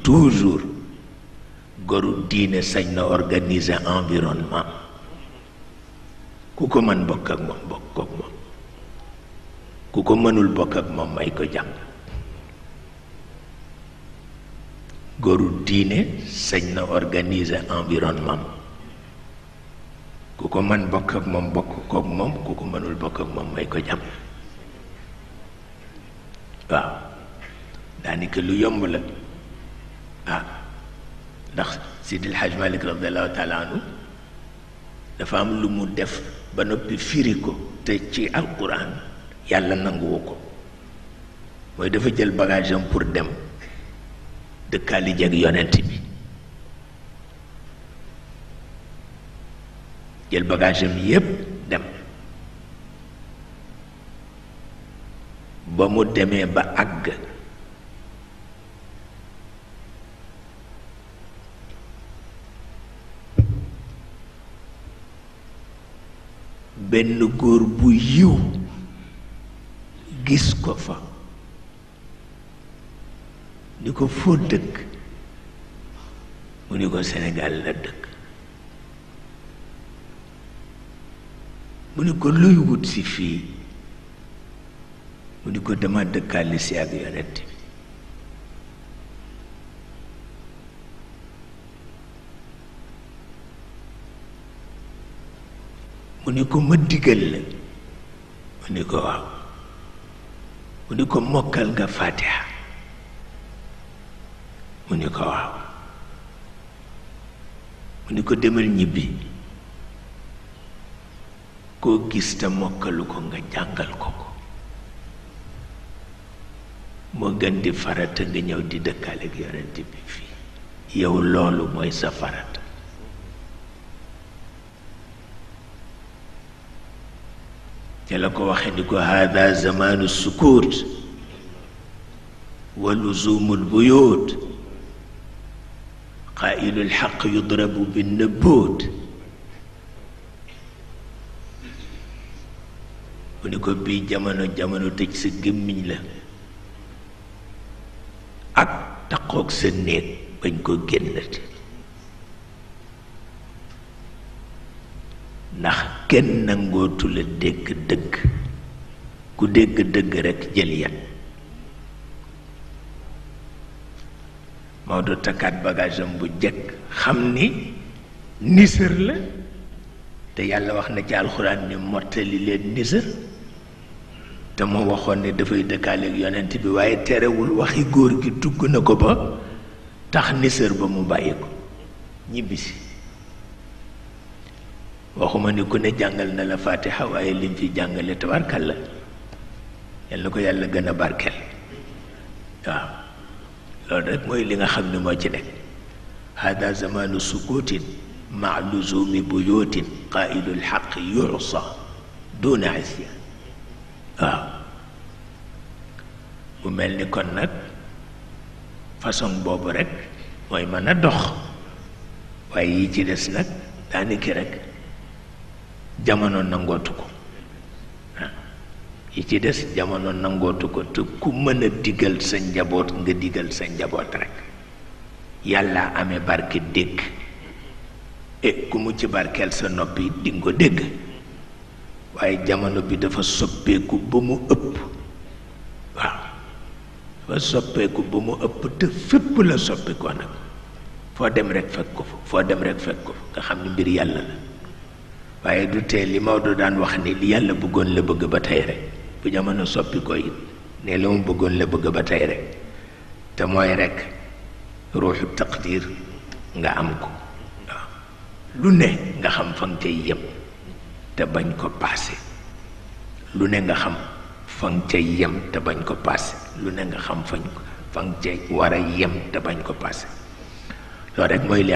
toujours goru diine sañ na organiser environnement ku ko mën bokk ak moom bokk ak moom ku ko mënul bokk ak moom may ko jàng goru diine sañ na organiser environnement ku ko mën bokk ak moom bokk kook moom ku ko mënul bokk ak moom may ko jàng waaw daanaka lu yomb la ndax Sidil Hadj Malick radiallahu taala anhu dafa am lu mu def ba noppi firi ko te ci alquran yàlla nanguwu ko mooy dafa jël bagage am pour dem dëkkaali jeg yonent bi jël bagage am yépp dem ba mu demee ba àgg benn góor bu yiw gis ko fa ni ko foo dëkk mu ni ko Sénégal la dëkk mu ni ko luy wut si fii mu ni ko dama dëkkaale si ak yonent bi mu ni ko ma digal la mu ni ko waaw mu ni ko mokkal nga Fatiha mu ni ko waaw mu ni ko demal ñibbi koo gis te mokkalu ko nga jàngal ko ko moo gën di farata nga ñëw di dëkkaale ak yonent bi fii yow loolu mooy sa farata te la ko waxe ni ko hada zamanu sukut wa luzumul buyut qailul haq yudrabu bin nabut mu ni ko bii jamono tëj sa gémmiñ la ak taqoog sa néeg bañ ko génnati ndax kenn nangootu la dégg dëgg ku dégg dëgg rekk jël yat Maodo takkaat bagage am bu jëkk xam ni nisër la te yàlla wax na ci alxuraan ni mottali leen nisër te moo waxoon ne dafay dëkkaale ak yonent bi waaye terewul waxi góor gi dugg na ko ba tax nisër ba mu bàyyi ko ñibbisi waxuma ni ku ne jàngal na la Fatiha waaye lim fi jàngale tabarkal la yal na ko yàlla gën a barkeel waaw loolu rek mooy li nga xam ne moo ci nekk hada zamanu sukutin ma luzumi buyutin qailul xaq yusa duna isyan waaw mu mel ni kon nag façon boobu rek mooy mën a dox waaye yi ci des nag daaniki rek jamono nangootu ko yi ci des jamono nangootu ko te ku mën a digal sa njaboot nga digal sa njaboot rek yàlla amee barke dégg ku mu ci barkeel sa noppi dinga ko dégg waaye jamono bi dafa soppeeku ba mu ëpp waaw dafa soppeeku ba mu ëpp te fépp la soppeekoo nag foo dem rek fekk ko fa foo dem rek fekk ko fa nga xam ne mbir yàlla la waaye du tee li Maodo daan wax ni li yàlla bëggoon la bëgg ba tey rek bu jamono soppi ko it ne la mu bëggoon la bëgg ba tey rek te mooy rek ruuxu taqdir nga am ko waaw lu ne nga xam fa nga cay yem te bañ ko paase lu ne nga xam fa nga cay yem te bañ ko paase lu ne nga xam fa nga cay war a yem te bañ ko paase loolu rek mooy